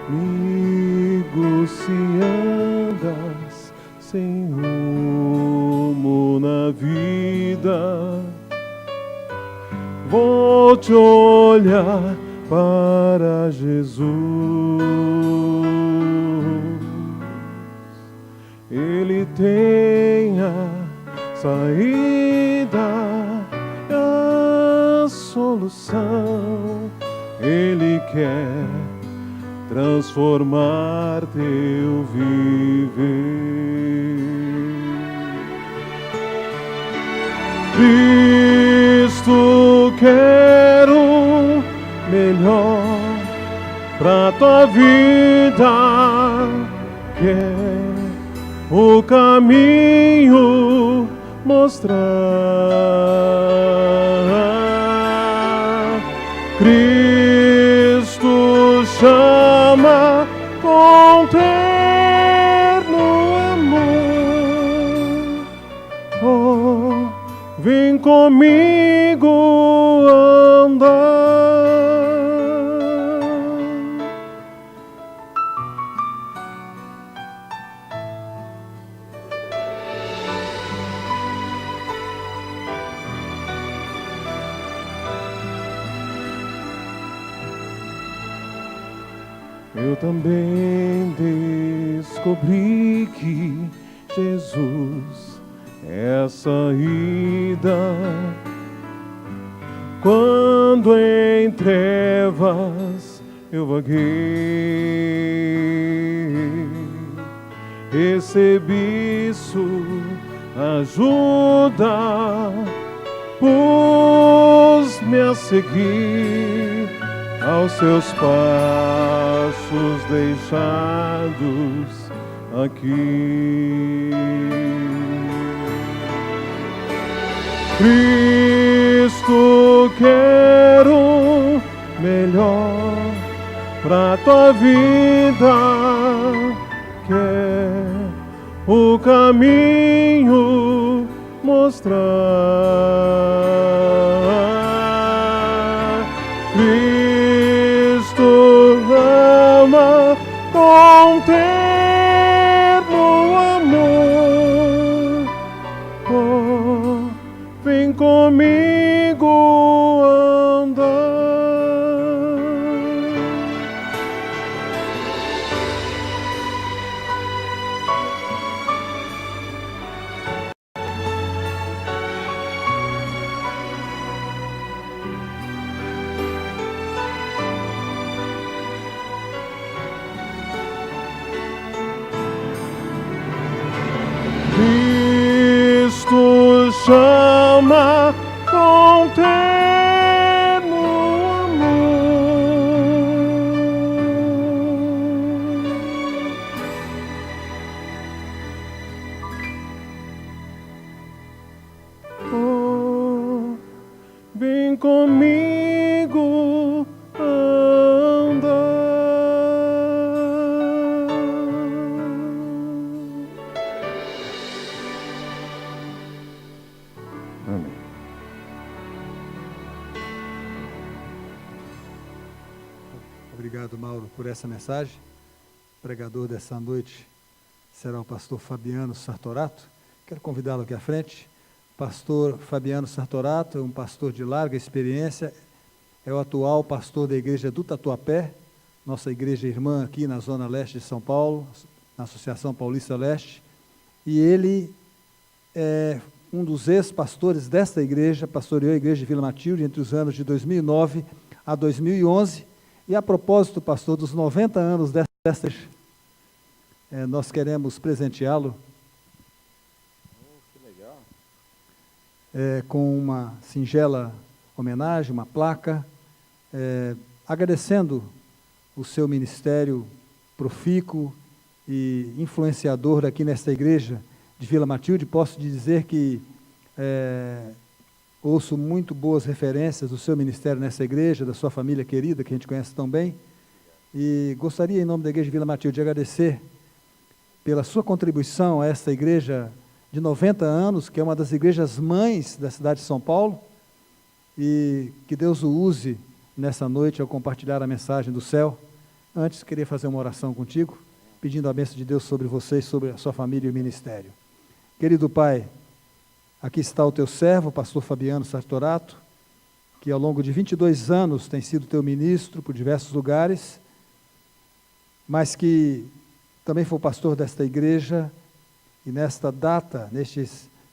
Amigo, se andas sem rumo na vida, volte olhar para Jesus. Ele tem a saída, a solução. Ele quer transformar teu viver. Cristo quer o melhor pra tua vida, quer o caminho mostrar. Cristo chama com terno amor. Oh, vem comigo andar. Eu também descobri que Jesus é a saída quando em trevas eu vaguei. Recebi sua ajuda, pus-me a seguir aos seus passos deixados aqui. Cristo quer o melhor pra tua vida, quer o caminho mostrar. Com terno amor, oh, vem comigo andar. Cristo chama com terno amor. Oh, vem comigo andar. Amém. Obrigado, Mauro, por essa mensagem. O pregador dessa noite será o pastor Fabiano Sartorato. Quero convidá-lo aqui à frente. Pastor Fabiano Sartorato é um pastor de larga experiência, é o atual pastor da igreja do Tatuapé, nossa igreja irmã aqui na Zona Leste de São Paulo, na Associação Paulista Leste, e ele é um dos ex-pastores desta igreja, pastoreou a igreja de Vila Matilde entre os anos de 2009 a 2011, e a propósito, pastor, dos 90 anos desta igreja, nós queremos presenteá-lo com uma singela homenagem, uma placa, agradecendo o seu ministério profícuo e influenciador aqui nesta igreja de Vila Matilde. Posso dizer que ouço muito boas referências do seu ministério nessa igreja, da sua família querida, que a gente conhece tão bem, e gostaria, em nome da igreja de Vila Matilde, de agradecer pela sua contribuição a esta igreja de 90 anos, que é uma das igrejas mães da cidade de São Paulo, e que Deus o use nessa noite ao compartilhar a mensagem do céu. Antes, queria fazer uma oração contigo, pedindo a bênção de Deus sobre você, sobre a sua família e o ministério. Querido Pai, aqui está o teu servo, o pastor Fabiano Sartorato, que ao longo de 22 anos tem sido teu ministro por diversos lugares, mas que também foi o pastor desta igreja, e nesta data,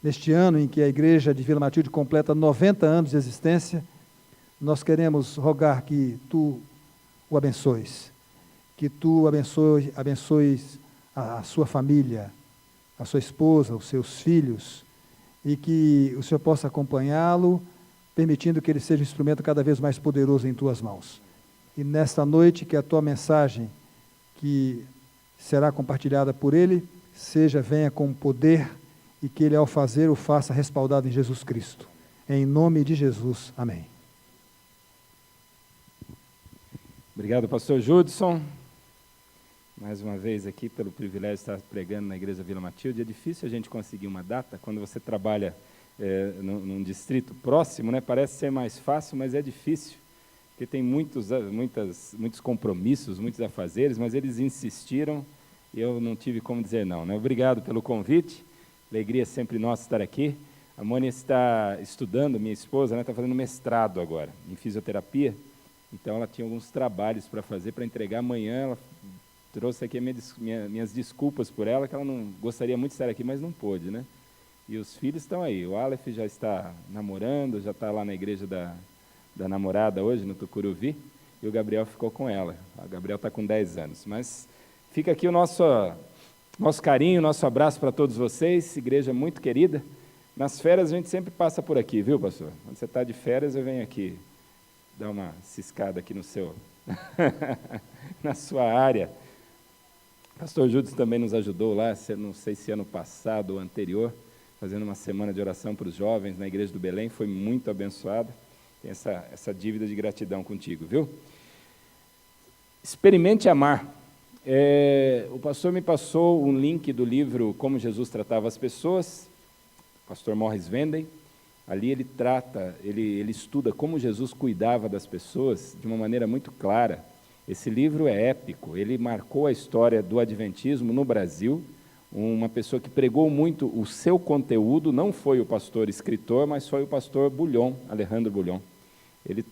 neste ano em que a igreja de Vila Matilde completa 90 anos de existência, nós queremos rogar que tu o abençoes, que tu abençoes a sua família, a sua esposa, os seus filhos, e que o Senhor possa acompanhá-lo, permitindo que ele seja um instrumento cada vez mais poderoso em tuas mãos. E nesta noite, que a tua mensagem, que será compartilhada por ele, venha com poder, e que ele, ao fazer, o faça respaldado em Jesus Cristo. Em nome de Jesus, amém. Obrigado, pastor Judson. Mais uma vez aqui, pelo privilégio de estar pregando na Igreja Vila Matilde. É difícil a gente conseguir uma data, quando você trabalha num distrito próximo, né? Parece ser mais fácil, mas é difícil, porque tem muitos compromissos, muitos afazeres, mas eles insistiram e eu não tive como dizer não, né? Obrigado pelo convite, alegria sempre nossa estar aqui. A Mônica está estudando, minha esposa, né? Está fazendo mestrado agora, em fisioterapia, então ela tinha alguns trabalhos para fazer, para entregar amanhã. Ela trouxe aqui minhas desculpas por ela, que ela não gostaria muito de estar aqui, mas não pôde, né? E os filhos estão aí. O Aleph já está namorando, já está lá na igreja da namorada hoje, no Tucuruvi, e o Gabriel ficou com ela. O Gabriel está com 10 anos. Mas fica aqui o nosso carinho, nosso abraço para todos vocês, igreja muito querida. Nas férias a gente sempre passa por aqui, viu, pastor? Quando você está de férias, eu venho aqui dar uma ciscada aqui na sua área. O pastor Júlio também nos ajudou lá, não sei se ano passado ou anterior, fazendo uma semana de oração para os jovens na igreja do Belém. Foi muito abençoado. Tem essa dívida de gratidão contigo, viu? Experimente amar. O pastor me passou um link do livro Como Jesus Tratava as Pessoas, pastor Morris Venden. Ali ele estuda como Jesus cuidava das pessoas de uma maneira muito clara. Esse livro é épico, ele marcou a história do adventismo no Brasil. Uma pessoa que pregou muito o seu conteúdo, não foi o pastor escritor, mas foi o pastor Bullion, Alejandro Bullion. Ele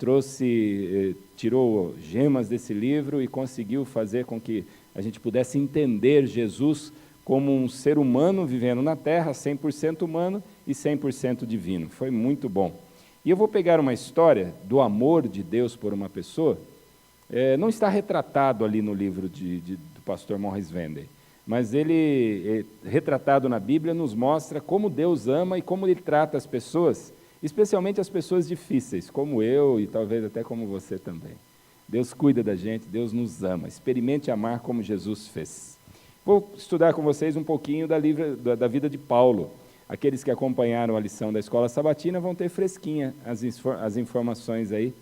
tirou gemas desse livro e conseguiu fazer com que a gente pudesse entender Jesus como um ser humano vivendo na Terra, 100% humano e 100% divino. Foi muito bom. E eu vou pegar uma história do amor de Deus por uma pessoa. Não está retratado ali no livro do pastor Morris Venden, mas ele, retratado na Bíblia, nos mostra como Deus ama e como Ele trata as pessoas, especialmente as pessoas difíceis, como eu e talvez até como você também. Deus cuida da gente, Deus nos ama. Experimente amar como Jesus fez. Vou estudar com vocês um pouquinho da vida de Paulo. Aqueles que acompanharam a lição da Escola Sabatina vão ter fresquinha as informações aí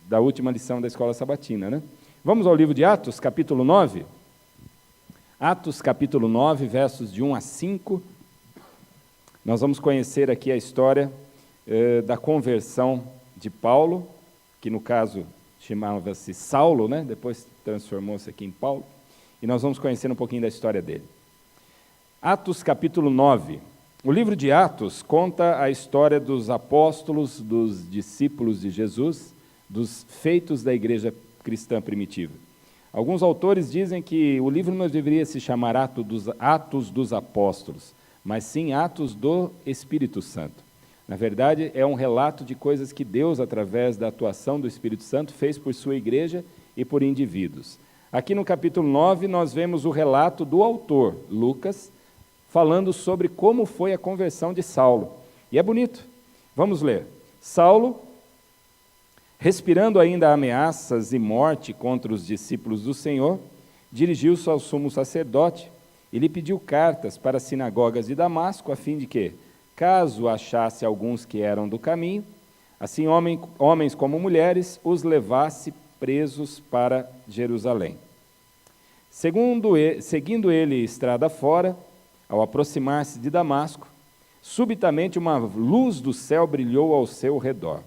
da última lição da Escola Sabatina, né? Vamos ao livro de Atos, capítulo 9. Atos, capítulo 9, versos de 1 a 5. Nós vamos conhecer aqui a história da conversão de Paulo, que no caso chamava-se Saulo, né? Depois transformou-se aqui em Paulo, e nós vamos conhecer um pouquinho da história dele. Atos, capítulo 9. O livro de Atos conta a história dos apóstolos, dos discípulos de Jesus, dos feitos da igreja cristã primitiva. Alguns autores dizem que o livro não deveria se chamar Atos dos Apóstolos, mas sim Atos do Espírito Santo. Na verdade, é um relato de coisas que Deus, através da atuação do Espírito Santo, fez por sua igreja e por indivíduos. Aqui no capítulo 9, nós vemos o relato do autor, Lucas, falando sobre como foi a conversão de Saulo. E é bonito. Vamos ler. Saulo, respirando ainda ameaças e morte contra os discípulos do Senhor, dirigiu-se ao sumo sacerdote e lhe pediu cartas para as sinagogas de Damasco, a fim de que, caso achasse alguns que eram do caminho, assim homens como mulheres, os presos para Jerusalém. Seguindo ele estrada fora, ao aproximar-se de Damasco, subitamente uma luz do céu brilhou ao seu redor.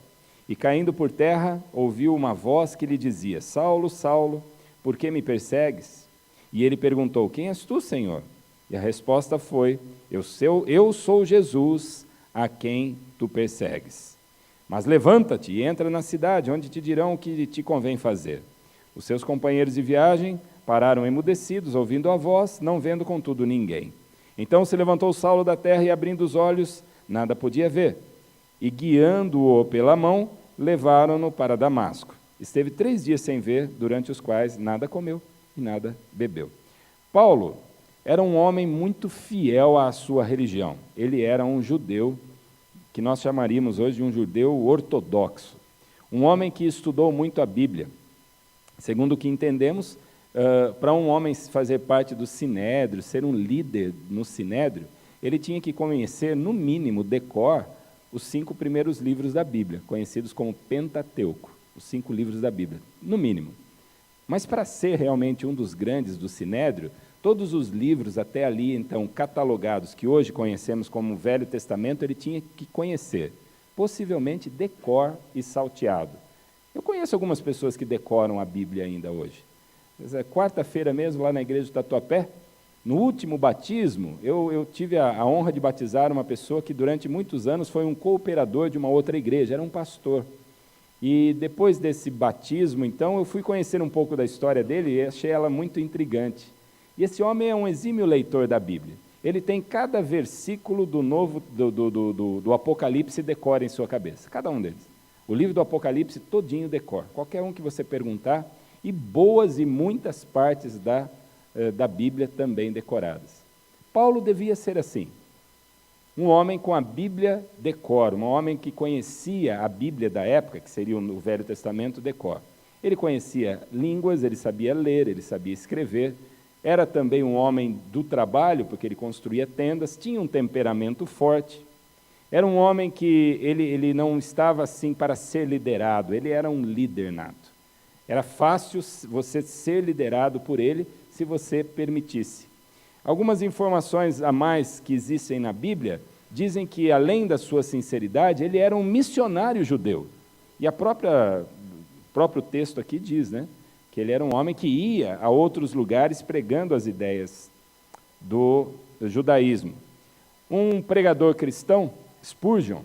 e, caindo por terra, ouviu uma voz que lhe dizia: Saulo, Saulo, por que me persegues? E ele perguntou: Quem és tu, Senhor? E a resposta foi: Eu sou Jesus, a quem tu persegues. Mas levanta-te e entra na cidade, onde te dirão o que te convém fazer. Os seus companheiros de viagem pararam emudecidos, ouvindo a voz, não vendo contudo ninguém. Então se levantou Saulo da terra e, abrindo os olhos, nada podia ver. E, guiando-o pela mão, levaram-no para Damasco. Esteve 3 dias sem ver, durante os quais nada comeu e nada bebeu. Paulo era um homem muito fiel à sua religião. Ele era um judeu, que nós chamaríamos hoje de um judeu ortodoxo. Um homem que estudou muito a Bíblia. Segundo o que entendemos, para um homem fazer parte do Sinédrio, ser um líder no Sinédrio, ele tinha que conhecer, no mínimo, decor, os 5 primeiros livros da Bíblia, conhecidos como Pentateuco, os 5 livros da Bíblia, no mínimo. Mas para ser realmente um dos grandes do Sinédrio, todos os livros até ali, então, catalogados, que hoje conhecemos como Velho Testamento, ele tinha que conhecer, possivelmente decor e salteado. Eu conheço algumas pessoas que decoram a Bíblia ainda hoje. Quarta-feira mesmo, lá na igreja do Tatuapé, no último batismo, eu tive a honra de batizar uma pessoa que durante muitos anos foi um cooperador de uma outra igreja, era um pastor. E depois desse batismo, então, eu fui conhecer um pouco da história dele e achei ela muito intrigante. E esse homem é um exímio leitor da Bíblia. Ele tem cada versículo do Apocalipse decora em sua cabeça, cada um deles. O livro do Apocalipse todinho decora, qualquer um que você perguntar, e boas e muitas partes da Bíblia também decoradas. Paulo devia ser assim, um homem com a Bíblia decor, um homem que conhecia a Bíblia da época, que seria o Velho Testamento, decor. Ele conhecia línguas, ele sabia ler, ele sabia escrever, era também um homem do trabalho, porque ele construía tendas, tinha um temperamento forte, era um homem que ele não estava assim para ser liderado, ele era um líder nato. Era fácil você ser liderado por ele, se você permitisse. Algumas informações a mais que existem na Bíblia dizem que, além da sua sinceridade, ele era um missionário judeu. E o próprio texto aqui diz, né, que ele era um homem que ia a outros lugares pregando as ideias do judaísmo. Um pregador cristão, Spurgeon,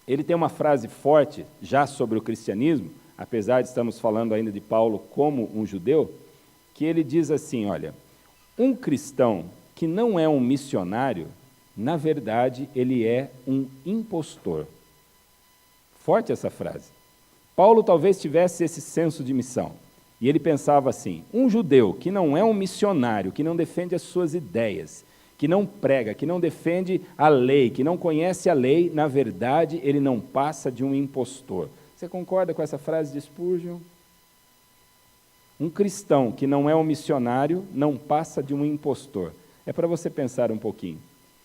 ele tem uma frase forte já sobre o cristianismo, apesar de estarmos falando ainda de Paulo como um judeu, que ele diz assim, olha, um cristão que não é um missionário, na verdade, ele é um impostor. Forte essa frase. Paulo talvez tivesse esse senso de missão, e ele pensava assim, um judeu que não é um missionário, que não defende as suas ideias, que não prega, que não defende a lei, que não conhece a lei, na verdade, ele não passa de um impostor. Você concorda com essa frase de Spurgeon? Um cristão que não é um missionário não passa de um impostor. É para você pensar um pouquinho.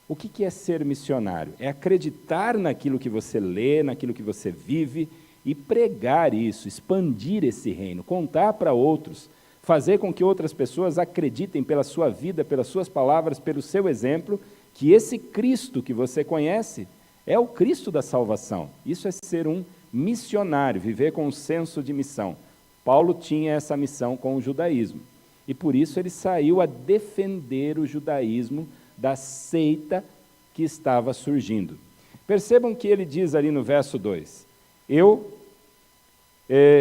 O que é ser missionário? É acreditar naquilo que você lê, naquilo que você vive e pregar isso, expandir esse reino, contar para outros, fazer com que outras pessoas acreditem pela sua vida, pelas suas palavras, pelo seu exemplo, que esse Cristo que você conhece é o Cristo da salvação. Isso é ser um missionário, viver com um senso de missão. Paulo tinha essa missão com o judaísmo, e por isso ele saiu a defender o judaísmo da seita que estava surgindo. Percebam que ele diz ali no verso 2,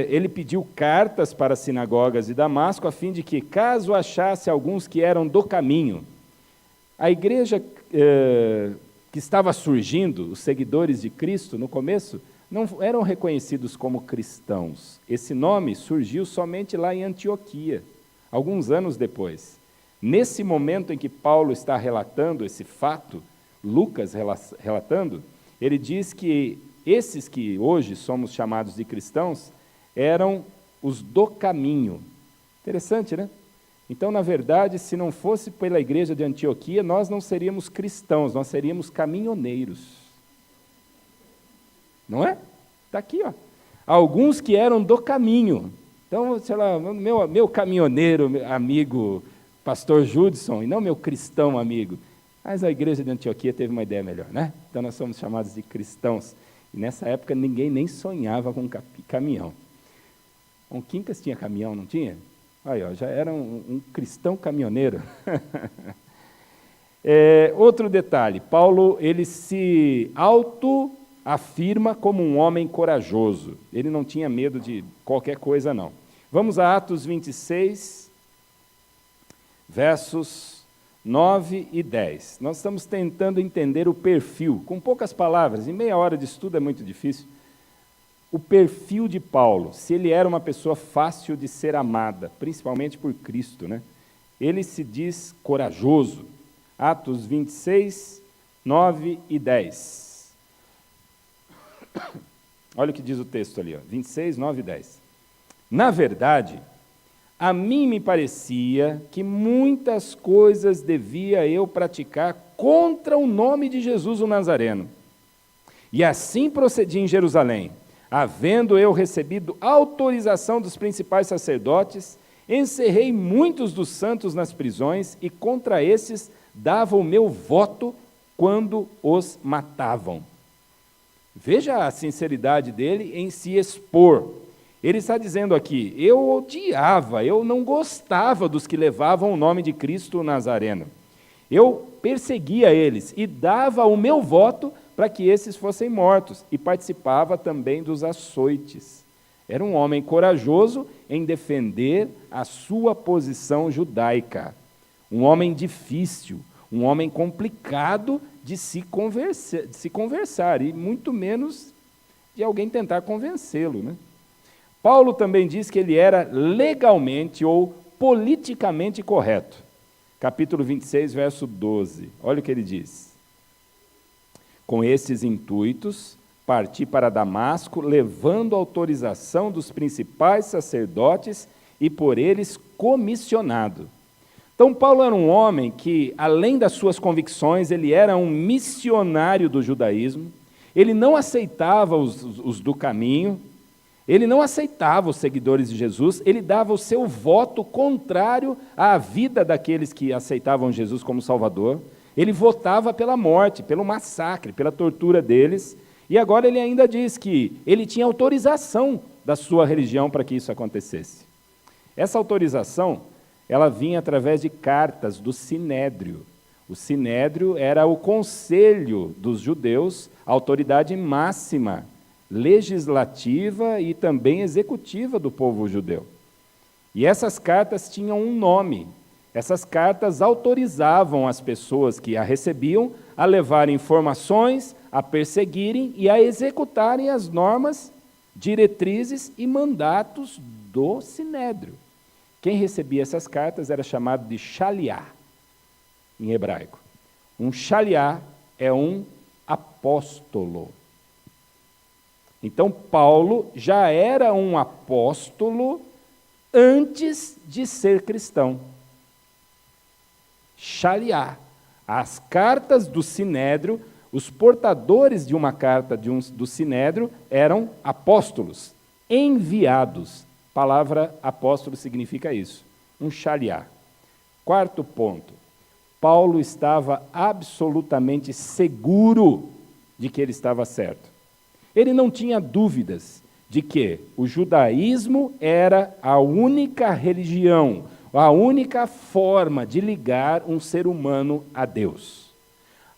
ele pediu cartas para as sinagogas de Damasco, a fim de que, caso achasse alguns que eram do caminho, a igreja que estava surgindo, os seguidores de Cristo no começo, não eram reconhecidos como cristãos. Esse nome surgiu somente lá em Antioquia, alguns anos depois. Nesse momento em que Paulo está relatando esse fato, Lucas relatando, ele diz que esses que hoje somos chamados de cristãos eram os do caminho. Interessante, né? Então, na verdade, se não fosse pela igreja de Antioquia, nós não seríamos cristãos, nós seríamos caminhoneiros. Não é? Está aqui, ó. Alguns que eram do caminho. Então, sei lá, meu caminhoneiro amigo, pastor Judson, e não meu cristão amigo. Mas a igreja de Antioquia teve uma ideia melhor, né? Então nós somos chamados de cristãos. E nessa época ninguém nem sonhava com caminhão. O Quincas tinha caminhão, não tinha? Aí, ó, já era um cristão caminhoneiro. Outro detalhe, Paulo ele se autoafirma como um homem corajoso. Ele não tinha medo de qualquer coisa, não. Vamos a Atos 26, versos 9 e 10. Nós estamos tentando entender o perfil, com poucas palavras, em meia hora de estudo é muito difícil, o perfil de Paulo, se ele era uma pessoa fácil de ser amada, principalmente por Cristo, né? Ele se diz corajoso. Atos 26, 9 e 10. Olha o que diz o texto ali, ó, 26, 9 e 10. Na verdade, a mim me parecia que muitas coisas devia eu praticar contra o nome de Jesus o Nazareno. E assim procedi em Jerusalém, havendo eu recebido autorização dos principais sacerdotes, encerrei muitos dos santos nas prisões e contra esses dava o meu voto quando os matavam. Veja a sinceridade dele em se expor. Ele está dizendo aqui, eu odiava, eu não gostava dos que levavam o nome de Cristo Nazareno. Eu perseguia eles e dava o meu voto para que esses fossem mortos, e participava também dos açoites. Era um homem corajoso em defender a sua posição judaica. Um homem difícil, um homem complicado de se conversar, e muito menos de alguém tentar convencê-lo, né? Paulo também diz que ele era legalmente ou politicamente correto. Capítulo 26, verso 12. Olha o que ele diz. Com esses intuitos, parti para Damasco, levando autorização dos principais sacerdotes e por eles comissionado. Então, Paulo era um homem que, além das suas convicções, ele era um missionário do judaísmo, ele não aceitava os do caminho, ele não aceitava os seguidores de Jesus, ele dava o seu voto contrário à vida daqueles que aceitavam Jesus como Salvador, ele votava pela morte, pelo massacre, pela tortura deles, e agora ele ainda diz que ele tinha autorização da sua religião para que isso acontecesse. Essa autorização, ela vinha através de cartas do Sinédrio. O Sinédrio era o conselho dos judeus, a autoridade máxima, legislativa e também executiva do povo judeu. E essas cartas tinham um nome. Essas cartas autorizavam as pessoas que a recebiam a levar informações, a perseguirem e a executarem as normas, diretrizes e mandatos do Sinédrio. Quem recebia essas cartas era chamado de shaliá, em hebraico. Um shaliá é um apóstolo. Então, Paulo já era um apóstolo antes de ser cristão. Shaliá. As cartas do Sinédrio, os portadores de uma carta do Sinédrio eram apóstolos, enviados. A palavra apóstolo significa isso, um shaliá. Quarto ponto, Paulo estava absolutamente seguro de que ele estava certo. Ele não tinha dúvidas de que o judaísmo era a única religião, a única forma de ligar um ser humano a Deus.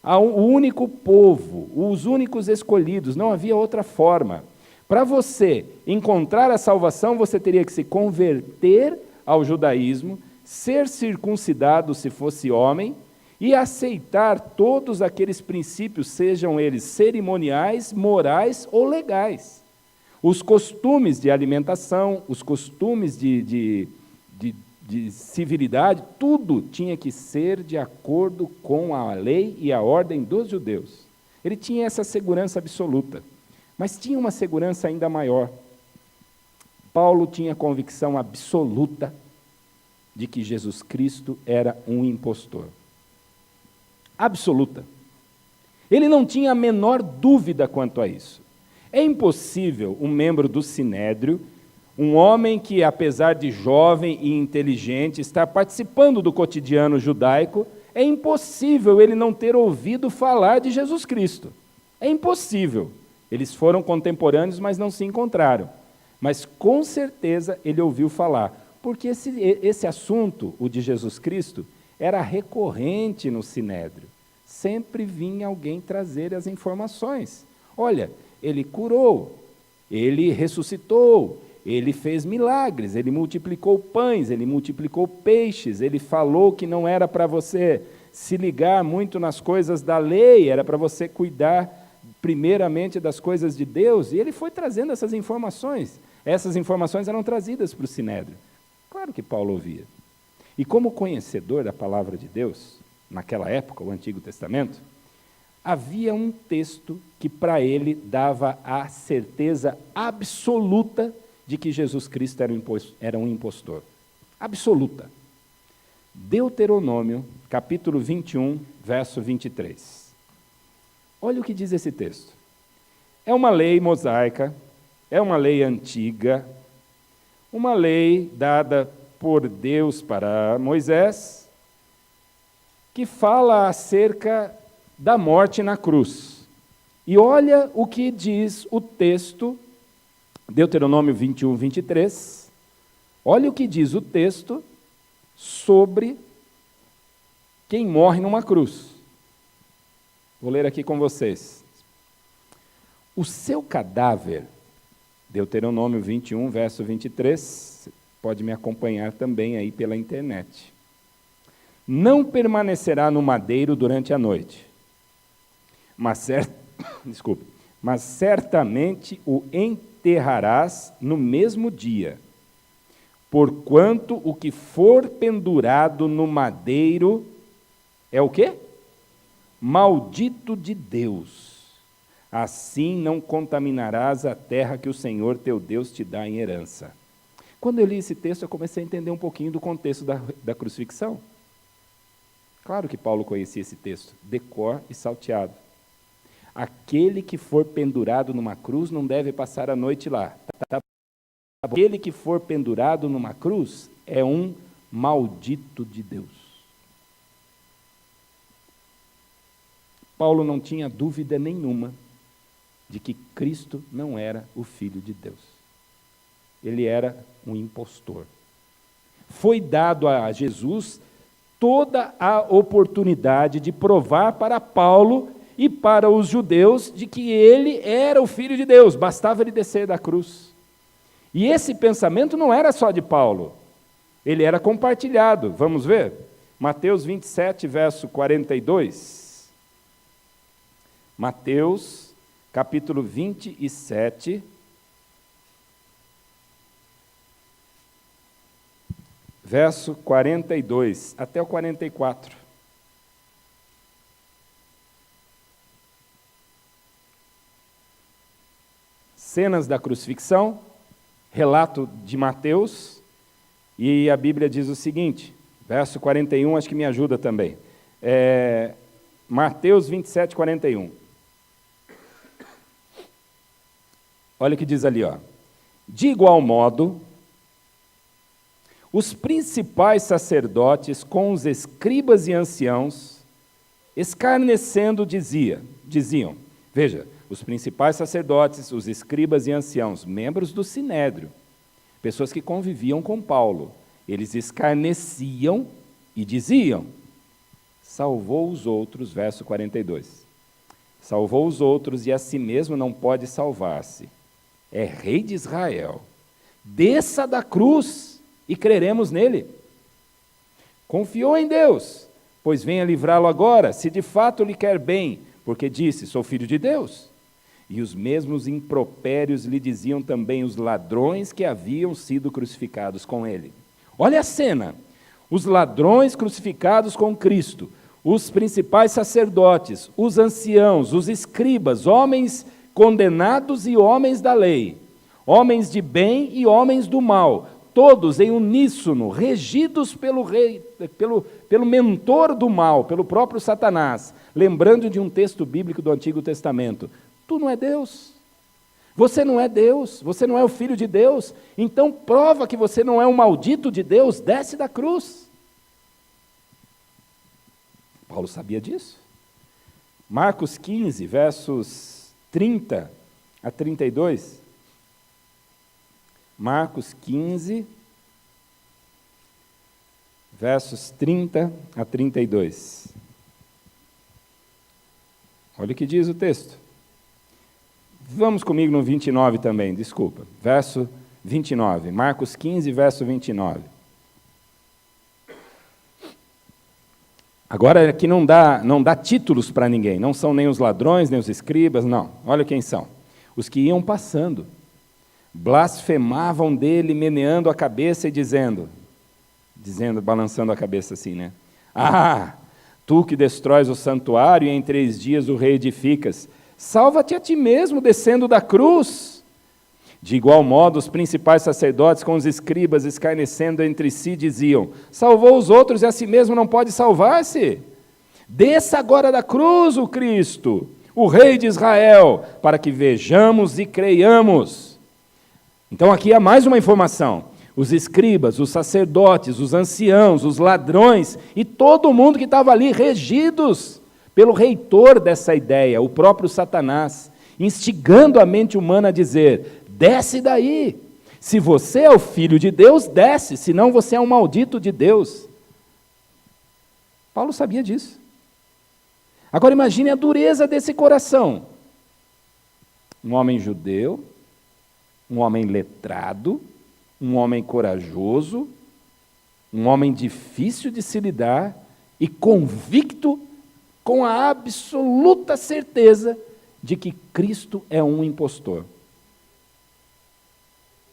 O único povo, os únicos escolhidos, não havia outra forma. Para você encontrar a salvação, você teria que se converter ao judaísmo, ser circuncidado se fosse homem, e aceitar todos aqueles princípios, sejam eles cerimoniais, morais ou legais. Os costumes de alimentação, os costumes de civilidade, tudo tinha que ser de acordo com a lei e a ordem dos judeus. Ele tinha essa segurança absoluta, mas tinha uma segurança ainda maior. Paulo tinha convicção absoluta de que Jesus Cristo era um impostor. Absoluta. Ele não tinha a menor dúvida quanto a isso. É impossível um membro do Sinédrio, um homem que, apesar de jovem e inteligente, está participando do cotidiano judaico, é impossível ele não ter ouvido falar de Jesus Cristo. É impossível. Eles foram contemporâneos, mas não se encontraram. Mas com certeza ele ouviu falar, porque esse assunto, o de Jesus Cristo, era recorrente no Sinédrio. Sempre vinha alguém trazer as informações. Olha, ele curou, ele ressuscitou, ele fez milagres, ele multiplicou pães, ele multiplicou peixes, ele falou que não era para você se ligar muito nas coisas da lei, era para você cuidar primeiramente das coisas de Deus, e ele foi trazendo essas informações. Essas informações eram trazidas para o Sinédrio. Claro que Paulo ouvia. E como conhecedor da palavra de Deus, naquela época, o Antigo Testamento, havia um texto que para ele dava a certeza absoluta de que Jesus Cristo era um impostor. Absoluta. Deuteronômio, capítulo 21, verso 23. Olha o que diz esse texto. É uma lei mosaica, é uma lei antiga, uma lei dada por Deus para Moisés, que fala acerca da morte na cruz. E olha o que diz o texto, Deuteronômio 21, 23. Olha o que diz o texto sobre quem morre numa cruz. Vou ler aqui com vocês. O seu cadáver, Deuteronômio 21, verso 23, você pode me acompanhar também aí pela internet. Não permanecerá no madeiro durante a noite, mas certamente o enterrarás no mesmo dia, porquanto o que for pendurado no madeiro é o quê? Maldito de Deus. Assim não contaminarás a terra que o Senhor teu Deus te dá em herança. Quando eu li esse texto, eu comecei a entender um pouquinho do contexto da crucifixão. Claro que Paulo conhecia esse texto, de cor e salteado. Aquele que for pendurado numa cruz não deve passar a noite lá. Aquele que for pendurado numa cruz é um maldito de Deus. Paulo não tinha dúvida nenhuma de que Cristo não era o Filho de Deus. Ele era um impostor. Foi dado a Jesus toda a oportunidade de provar para Paulo e para os judeus de que ele era o Filho de Deus, bastava ele descer da cruz. E esse pensamento não era só de Paulo, ele era compartilhado. Vamos ver? Mateus 27, verso 42. Mateus, capítulo 27, verso 42, até o 44. Cenas da crucifixão, relato de Mateus, e a Bíblia diz o seguinte, verso 41, acho que me ajuda também. Mateus 27, 41. Olha o que diz ali, ó. De igual modo, os principais sacerdotes com os escribas e anciãos, escarnecendo, diziam, veja, os principais sacerdotes, os escribas e anciãos, membros do Sinédrio, pessoas que conviviam com Paulo, eles escarneciam e diziam, salvou os outros, verso 42, salvou os outros e a si mesmo não pode salvar-se, é rei de Israel, desça da cruz e creremos nele. Confiou em Deus, pois venha livrá-lo agora, se de fato lhe quer bem, porque disse, sou filho de Deus. E os mesmos impropérios lhe diziam também os ladrões que haviam sido crucificados com ele. Olha a cena, os ladrões crucificados com Cristo, os principais sacerdotes, os anciãos, os escribas, homens condenados e homens da lei, homens de bem e homens do mal, todos em uníssono, regidos pelo rei, pelo mentor do mal, pelo próprio Satanás, lembrando de um texto bíblico do Antigo Testamento. Tu não é Deus, você não é Deus, você não é o Filho de Deus, então prova que você não é um maldito de Deus, desce da cruz. Paulo sabia disso. Marcos 15, versos 30 a 32. Marcos 15, versos 30 a 32. Olha o que diz o texto. Vamos comigo no 29 também, desculpa. Verso 29. Marcos 15, verso 29. Agora aqui não dá títulos para ninguém, não são nem os ladrões, nem os escribas, não. Olha quem são. Os que iam passando, blasfemavam dele, meneando a cabeça e dizendo, balançando a cabeça assim, né? Ah, tu que destróis o santuário e em 3 dias o reedificas, salva-te a ti mesmo descendo da cruz. De igual modo, os principais sacerdotes com os escribas, escarnecendo entre si, diziam, salvou os outros e a si mesmo não pode salvar-se. Desça agora da cruz o Cristo, o Rei de Israel, para que vejamos e creiamos. Então aqui há mais uma informação. Os escribas, os sacerdotes, os anciãos, os ladrões e todo mundo que estava ali regidos pelo reitor dessa ideia, o próprio Satanás, instigando a mente humana a dizer, desce daí, se você é o filho de Deus, desce, senão você é um maldito de Deus. Paulo sabia disso. Agora imagine a dureza desse coração. Um homem judeu, um homem letrado, um homem corajoso, um homem difícil de se lidar e convicto com a absoluta certeza de que Cristo é um impostor.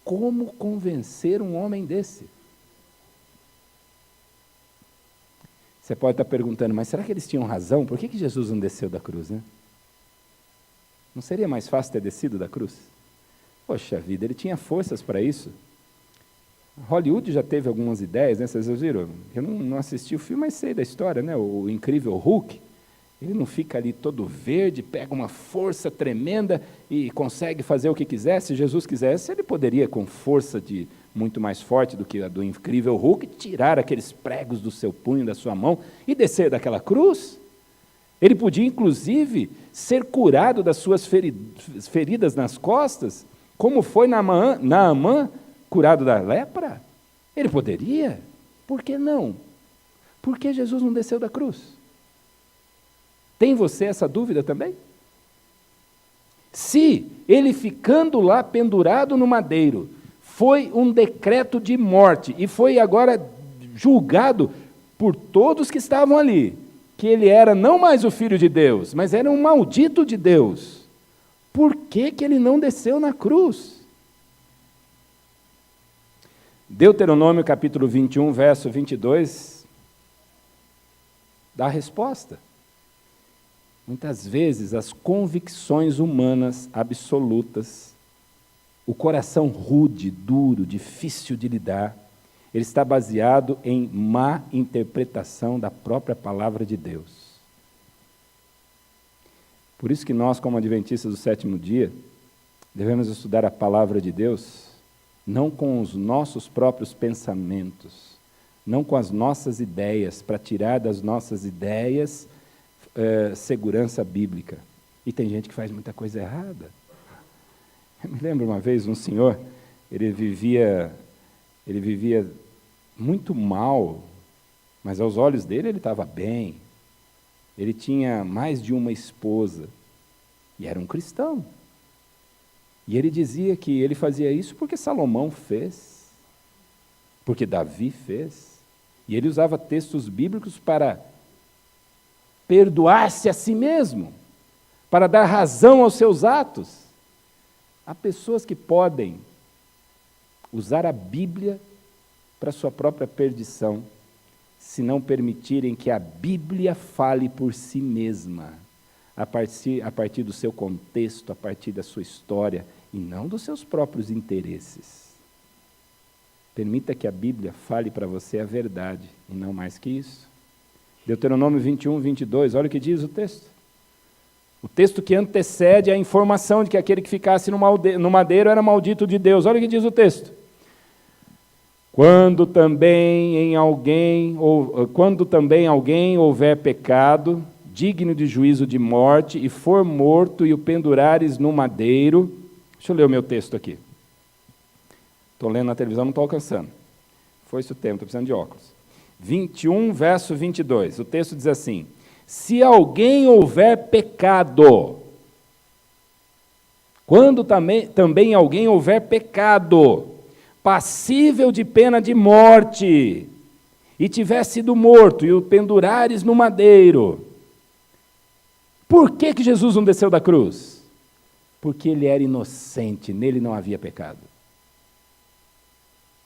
Como convencer um homem desse? Você pode estar perguntando, mas será que eles tinham razão? Por que Jesus não desceu da cruz, né? Não seria mais fácil ter descido da cruz? Poxa vida, ele tinha forças para isso. Hollywood já teve algumas ideias, né? Vocês viram? Eu não assisti o filme, mas sei da história, né? O incrível Hulk. Ele não fica ali todo verde, pega uma força tremenda e consegue fazer o que quiser. Se Jesus quisesse, ele poderia, com força muito mais forte do que a do incrível Hulk, tirar aqueles pregos do seu punho, da sua mão, e descer daquela cruz. Ele podia, inclusive, ser curado das suas feridas nas costas, como foi Naamã, curado da lepra. Ele poderia. Por que não? Por que Jesus não desceu da cruz? Tem você essa dúvida também? Se ele ficando lá pendurado no madeiro, foi um decreto de morte e foi agora julgado por todos que estavam ali, que ele era não mais o Filho de Deus, mas era um maldito de Deus, por que ele não desceu na cruz? Deuteronômio capítulo 21, verso 22, dá a resposta. Muitas vezes as convicções humanas absolutas, o coração rude, duro, difícil de lidar, ele está baseado em má interpretação da própria palavra de Deus. Por isso que nós, como adventistas do 7º dia, devemos estudar a palavra de Deus, não com os nossos próprios pensamentos, não com as nossas ideias, para tirar das nossas ideias segurança bíblica. E tem gente que faz muita coisa errada. Eu me lembro uma vez, um senhor, ele vivia muito mal, mas aos olhos dele ele estava bem. Ele tinha mais de uma esposa, e era um cristão. E ele dizia que ele fazia isso porque Salomão fez, porque Davi fez. E ele usava textos bíblicos para perdoar-se a si mesmo, para dar razão aos seus atos. Há pessoas que podem usar a Bíblia para sua própria perdição, se não permitirem que a Bíblia fale por si mesma, a partir do seu contexto, a partir da sua história, e não dos seus próprios interesses. Permita que a Bíblia fale para você a verdade, e não mais que isso. Deuteronômio 21, 22, olha o que diz o texto. O texto que antecede a informação de que aquele que ficasse no madeiro era maldito de Deus. Olha o que diz o texto. Quando também alguém houver pecado, digno de juízo de morte, e for morto, e o pendurares no madeiro. Deixa eu ler o meu texto aqui. Estou lendo na televisão, não estou alcançando. Foi-se o tempo, estou precisando de óculos. 21, verso 22. O texto diz assim: se alguém houver pecado, quando também alguém houver pecado, passível de pena de morte, e tiver sido morto, e o pendurares no madeiro. Por que Jesus não desceu da cruz? Porque ele era inocente, nele não havia pecado.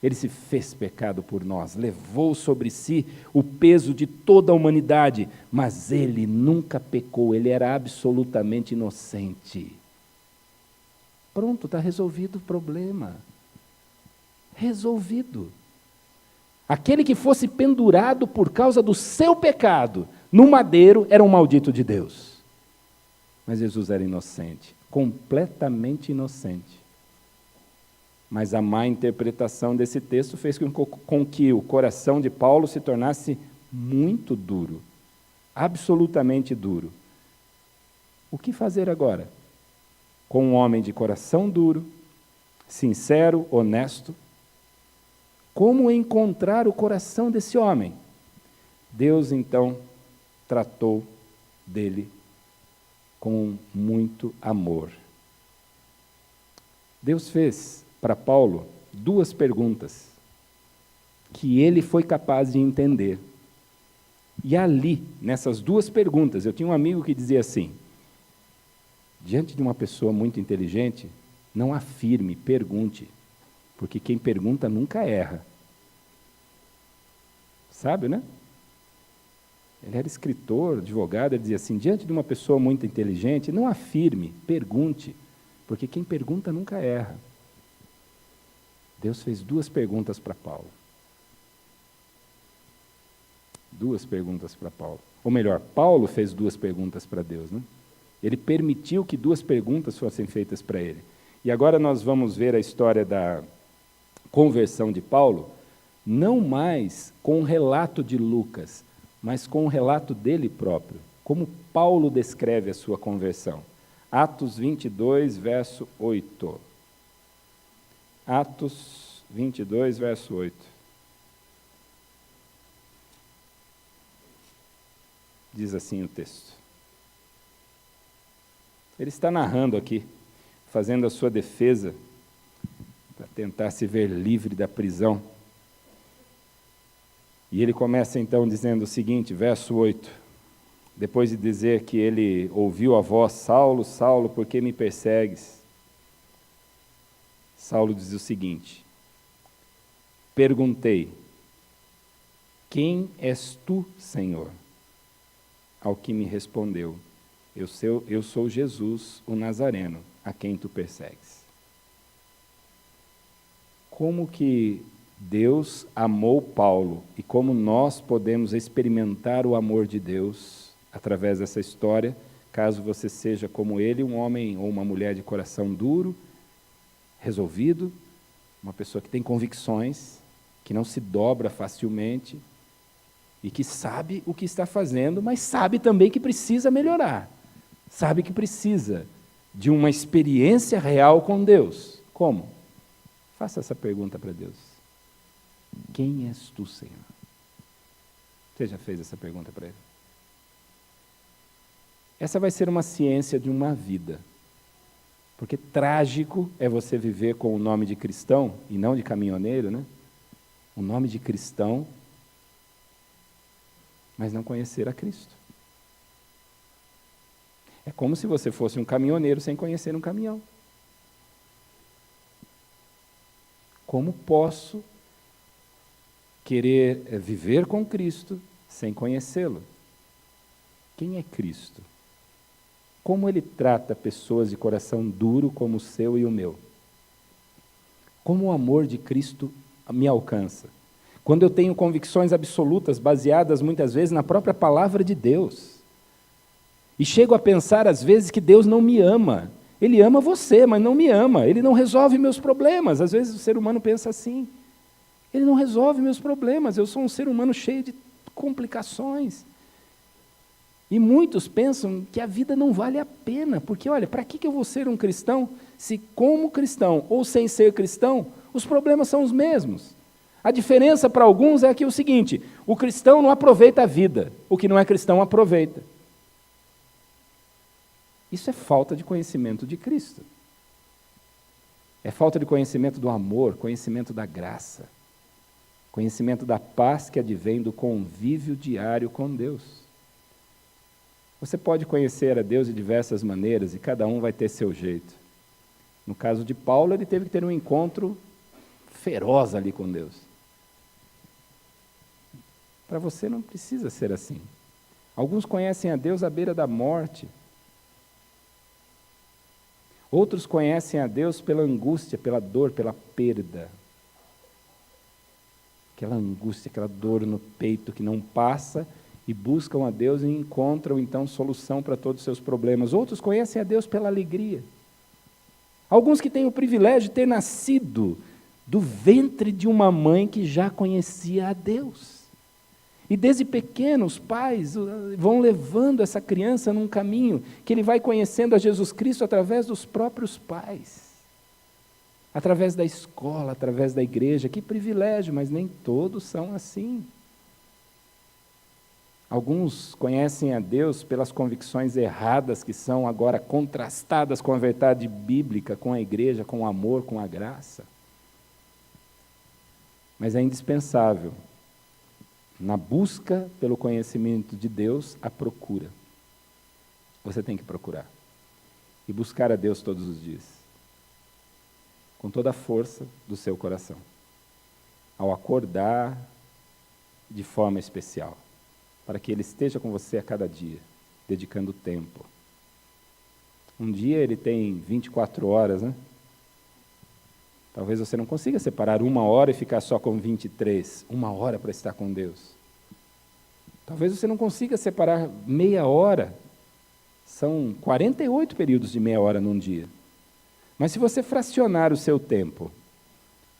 Ele se fez pecado por nós, levou sobre si o peso de toda a humanidade, mas ele nunca pecou, ele era absolutamente inocente. Pronto, está resolvido o problema. Resolvido. Aquele que fosse pendurado por causa do seu pecado no madeiro era um maldito de Deus. Mas Jesus era inocente, completamente inocente. Mas a má interpretação desse texto fez com que o coração de Paulo se tornasse muito duro, absolutamente duro. O que fazer agora? Com um homem de coração duro, sincero, honesto, como encontrar o coração desse homem? Deus, então, tratou dele com muito amor. Deus fez para Paulo 2 perguntas que ele foi capaz de entender. E ali, nessas 2 perguntas, eu tinha um amigo que dizia assim: diante de uma pessoa muito inteligente, não afirme, pergunte, porque quem pergunta nunca erra. Sabe, né? Ele era escritor, advogado, ele dizia assim: diante de uma pessoa muito inteligente, não afirme, pergunte, porque quem pergunta nunca erra. Deus fez 2 perguntas para Paulo. 2 perguntas para Paulo. Ou melhor, Paulo fez 2 perguntas para Deus, né? Ele permitiu que 2 perguntas fossem feitas para ele. E agora nós vamos ver a história da conversão de Paulo, não mais com o relato de Lucas, mas com o relato dele próprio, como Paulo descreve a sua conversão. Atos 22, verso 8. Atos 22, verso 8. Diz assim o texto. Ele está narrando aqui, fazendo a sua defesa, para tentar se ver livre da prisão. E ele começa então dizendo o seguinte, verso 8, depois de dizer que ele ouviu a voz: Saulo, Saulo, por que me persegues? Saulo diz o seguinte: perguntei, quem és tu, Senhor? Ao que me respondeu: eu sou Jesus, o Nazareno, a quem tu persegues. Como que Deus amou Paulo e como nós podemos experimentar o amor de Deus através dessa história, caso você seja como ele, um homem ou uma mulher de coração duro, resolvido, uma pessoa que tem convicções, que não se dobra facilmente e que sabe o que está fazendo, mas sabe também que precisa melhorar, sabe que precisa de uma experiência real com Deus. Como? Faça essa pergunta para Deus. Quem és tu, Senhor? Você já fez essa pergunta para ele? Essa vai ser uma ciência de uma vida. Porque trágico é você viver com o nome de cristão, e não de caminhoneiro, né? O nome de cristão, mas não conhecer a Cristo. É como se você fosse um caminhoneiro sem conhecer um caminhão. Como posso querer viver com Cristo sem conhecê-lo? Quem é Cristo? Como ele trata pessoas de coração duro como o seu e o meu? Como o amor de Cristo me alcança? Quando eu tenho convicções absolutas, baseadas muitas vezes na própria palavra de Deus. E chego a pensar às vezes que Deus não me ama. Ele ama você, mas não me ama. Ele não resolve meus problemas. Às vezes o ser humano pensa assim. Ele não resolve meus problemas. Eu sou um ser humano cheio de complicações. E muitos pensam que a vida não vale a pena, porque, olha, para que eu vou ser um cristão se, como cristão ou sem ser cristão, os problemas são os mesmos? A diferença para alguns é que o seguinte: o cristão não aproveita a vida, o que não é cristão aproveita. Isso é falta de conhecimento de Cristo. É falta de conhecimento do amor, conhecimento da graça, conhecimento da paz que advém do convívio diário com Deus. Você pode conhecer a Deus de diversas maneiras e cada um vai ter seu jeito. No caso de Paulo, ele teve que ter um encontro feroz ali com Deus. Para você não precisa ser assim. Alguns conhecem a Deus à beira da morte. Outros conhecem a Deus pela angústia, pela dor, pela perda. Aquela angústia, aquela dor no peito que não passa, e buscam a Deus e encontram então solução para todos os seus problemas. Outros conhecem a Deus pela alegria. Alguns que têm o privilégio de ter nascido do ventre de uma mãe que já conhecia a Deus. E desde pequeno, os pais vão levando essa criança num caminho que ele vai conhecendo a Jesus Cristo através dos próprios pais, através da escola, através da igreja. Que privilégio, mas nem todos são assim. Alguns conhecem a Deus pelas convicções erradas que são agora contrastadas com a verdade bíblica, com a igreja, com o amor, com a graça. Mas é indispensável, na busca pelo conhecimento de Deus, a procura. Você tem que procurar. E buscar a Deus todos os dias. Com toda a força do seu coração. Ao acordar de forma especial. Para que Ele esteja com você a cada dia, dedicando tempo. Um dia Ele tem 24 horas, né? Talvez você não consiga separar 1 hora e ficar só com 23. 1 hora para estar com Deus. Talvez você não consiga separar meia hora. São 48 períodos de meia hora num dia. Mas se você fracionar o seu tempo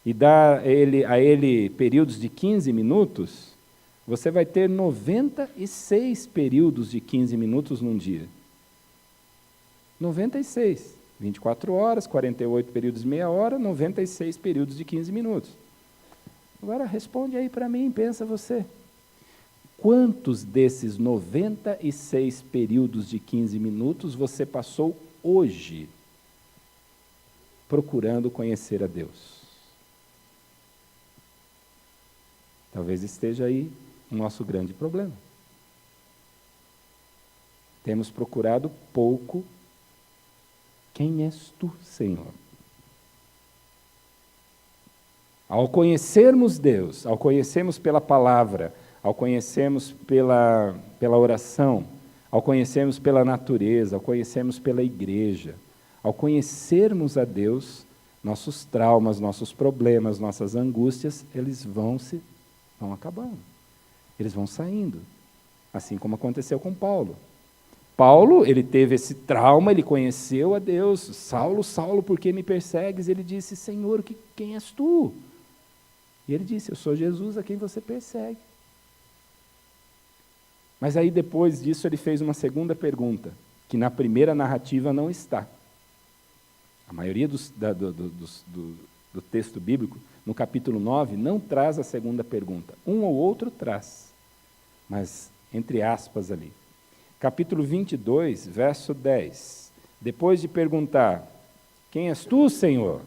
e dar a ele períodos de 15 minutos, você vai ter 96 períodos de 15 minutos num dia. 96. 24 horas, 48 períodos de meia hora, 96 períodos de 15 minutos. Agora responde aí para mim, pensa você. Quantos desses 96 períodos de 15 minutos você passou hoje procurando conhecer a Deus? Talvez esteja aí o nosso grande problema. Temos procurado pouco. Quem és tu, Senhor? Ao conhecermos Deus, ao conhecermos pela palavra, ao conhecermos pela oração, ao conhecermos pela natureza, ao conhecermos pela igreja, ao conhecermos a Deus, nossos traumas, nossos problemas, nossas angústias, eles vão acabando. Eles vão saindo. Assim como aconteceu com Paulo. Paulo, ele teve esse trauma, ele conheceu a Deus. Saulo, Saulo, por que me persegues? Ele disse, Senhor, quem és tu? E ele disse, eu sou Jesus a quem você persegue. Mas aí depois disso ele fez uma segunda pergunta, que na primeira narrativa não está. A maioria do texto bíblico, no capítulo 9, não traz a segunda pergunta. Um ou outro traz, mas entre aspas ali. Capítulo 22, verso 10. Depois de perguntar, quem és tu, Senhor?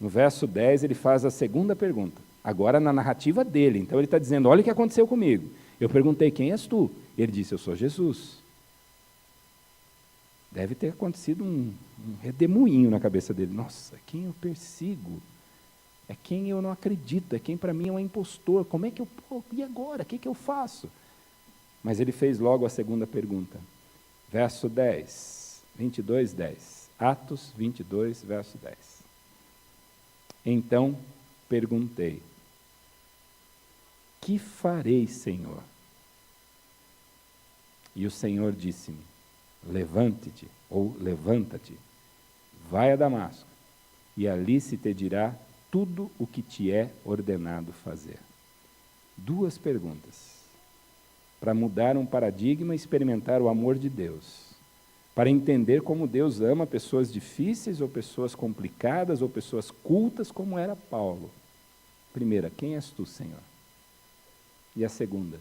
No verso 10 ele faz a segunda pergunta. Agora na narrativa dele. Então ele está dizendo, olha o que aconteceu comigo. Eu perguntei, quem és tu? Ele disse, eu sou Jesus. Deve ter acontecido um redemoinho na cabeça dele. Nossa, quem eu persigo? É quem eu não acredito, é quem para mim é um impostor. Como é que e agora? O que eu faço? Mas ele fez logo a segunda pergunta. Verso 10, 22, 10. Atos 22, verso 10. Então perguntei, que farei, Senhor? E o Senhor disse-me, levante-te, ou levanta-te, vai a Damasco, e ali se te dirá tudo o que te é ordenado fazer. 2 perguntas. para mudar um paradigma e experimentar o amor de Deus, para entender como Deus ama pessoas difíceis, ou pessoas complicadas, ou pessoas cultas, como era Paulo. Primeira, quem és tu, Senhor? E a segunda,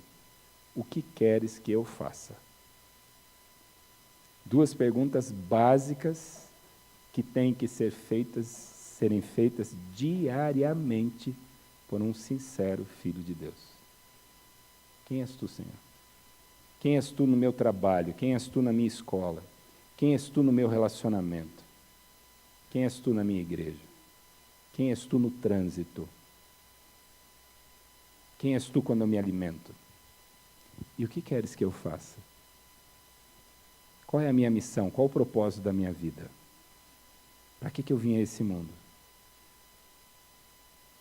o que queres que eu faça? Duas perguntas básicas que têm que serem feitas diariamente por um sincero filho de Deus. Quem és tu, Senhor? Quem és tu no meu trabalho? Quem és tu na minha escola? Quem és tu no meu relacionamento? Quem és tu na minha igreja? Quem és tu no trânsito? Quem és tu quando eu me alimento? E o que queres que eu faça? Qual é a minha missão? Qual o propósito da minha vida? Para que eu vim a esse mundo?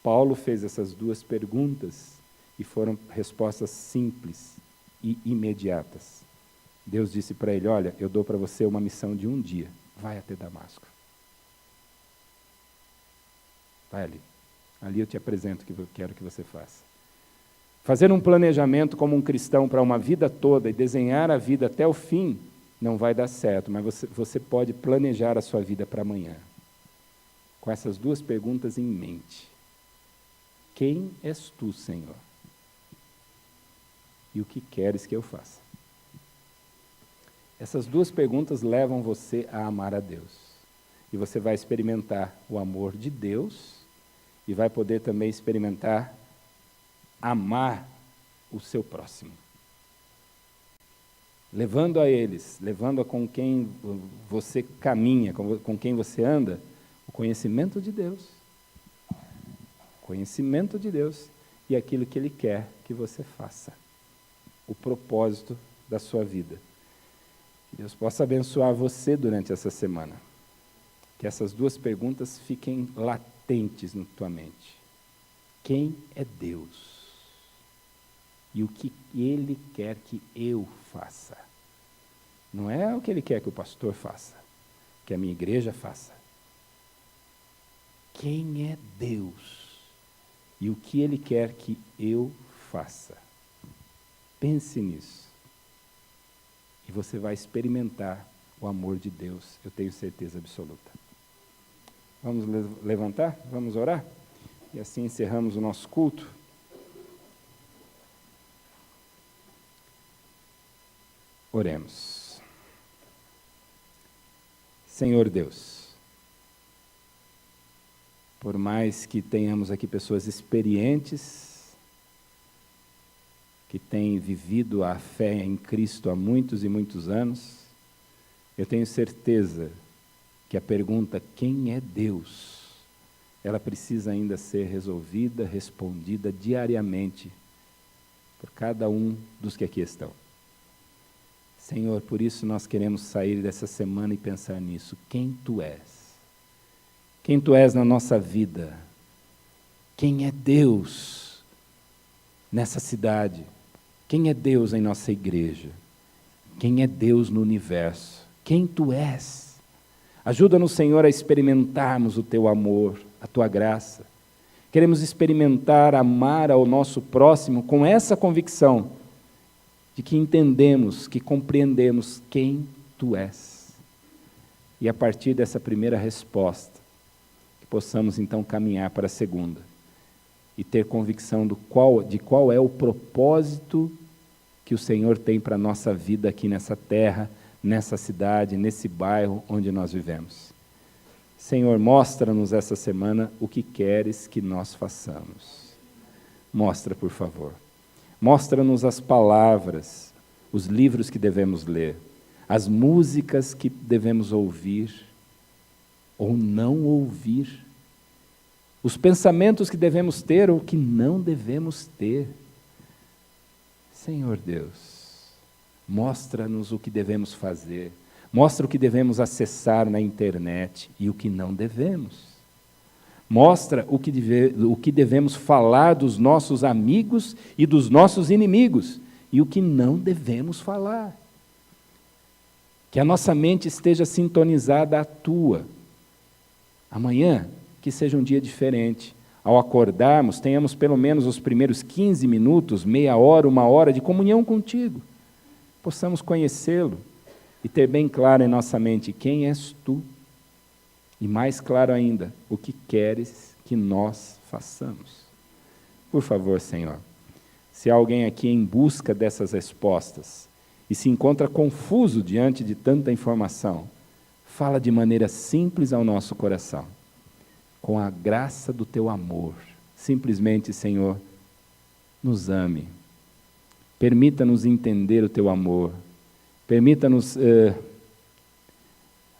Paulo fez essas duas perguntas e foram respostas simples e imediatas. Deus disse para ele: olha, eu dou para você uma missão de um dia, vai até Damasco. Vai ali. Ali eu te apresento o que eu quero que você faça. Fazer um planejamento como um cristão para uma vida toda e desenhar a vida até o fim não vai dar certo, mas você pode planejar a sua vida para amanhã. Com essas duas perguntas em mente. Quem és tu, Senhor? E o que queres que eu faça? Essas duas perguntas levam você a amar a Deus. E você vai experimentar o amor de Deus e vai poder também experimentar amar o seu próximo. Levando a eles, levando a com quem você caminha, com quem você anda, o conhecimento de Deus. Conhecimento de Deus e aquilo que Ele quer que você faça. O propósito da sua vida. Que Deus possa abençoar você durante essa semana. Que essas duas perguntas fiquem latentes na tua mente. Quem é Deus? E o que Ele quer que eu faça? Não é o que Ele quer que o pastor faça, que a minha igreja faça. Quem é Deus? E o que Ele quer que eu faça? Pense nisso. E você vai experimentar o amor de Deus, eu tenho certeza absoluta. Vamos levantar? Vamos orar? E assim encerramos o nosso culto. Oremos. Senhor Deus, por mais que tenhamos aqui pessoas experientes, que têm vivido a fé em Cristo há muitos e muitos anos, eu tenho certeza que a pergunta, quem é Deus, ela precisa ainda ser resolvida, respondida diariamente, por cada um dos que aqui estão. Senhor, por isso nós queremos sair dessa semana e pensar nisso. Quem Tu és? Quem Tu és na nossa vida? Quem é Deus nessa cidade? Quem é Deus em nossa igreja? Quem é Deus no universo? Quem Tu és? Ajuda-nos, Senhor, a experimentarmos o Teu amor, a Tua graça. Queremos experimentar, amar ao nosso próximo com essa convicção de que entendemos, que compreendemos quem Tu és. E a partir dessa primeira resposta, que possamos então caminhar para a segunda e ter convicção de qual é o propósito que o Senhor tem para a nossa vida aqui nessa terra, nessa cidade, nesse bairro onde nós vivemos. Senhor, mostra-nos essa semana o que queres que nós façamos. Mostra, por favor. Mostra-nos as palavras, os livros que devemos ler, as músicas que devemos ouvir ou não ouvir, os pensamentos que devemos ter ou que não devemos ter. Senhor Deus, mostra-nos o que devemos fazer, mostra o que devemos acessar na internet e o que não devemos. Mostra o que devemos falar dos nossos amigos e dos nossos inimigos e o que não devemos falar. Que a nossa mente esteja sintonizada à Tua. Amanhã, que seja um dia diferente, ao acordarmos, tenhamos pelo menos os primeiros 15 minutos, meia hora, 1 hora de comunhão contigo. Possamos conhecê-lo e ter bem claro em nossa mente quem és tu. E mais claro ainda, o que queres que nós façamos. Por favor, Senhor, se há alguém aqui em busca dessas respostas e se encontra confuso diante de tanta informação, fala de maneira simples ao nosso coração, com a graça do teu amor. Simplesmente, Senhor, nos ame. Permita-nos entender o teu amor. Permita-nos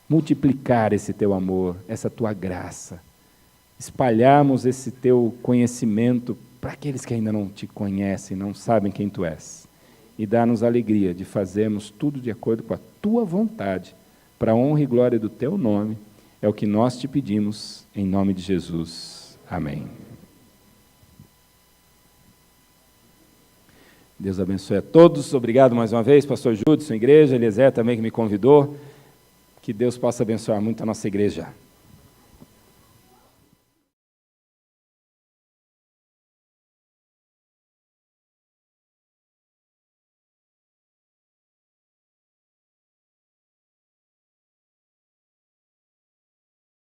multiplicar esse teu amor, essa tua graça. Espalharmos esse teu conhecimento para aqueles que ainda não te conhecem, não sabem quem tu és. E dá-nos a alegria de fazermos tudo de acordo com a tua vontade, para a honra e glória do teu nome. É o que nós te pedimos, em nome de Jesus. Amém. Deus abençoe a todos. Obrigado mais uma vez, pastor Júlio, sua igreja, Eliezer também que me convidou. Que Deus possa abençoar muito a nossa igreja.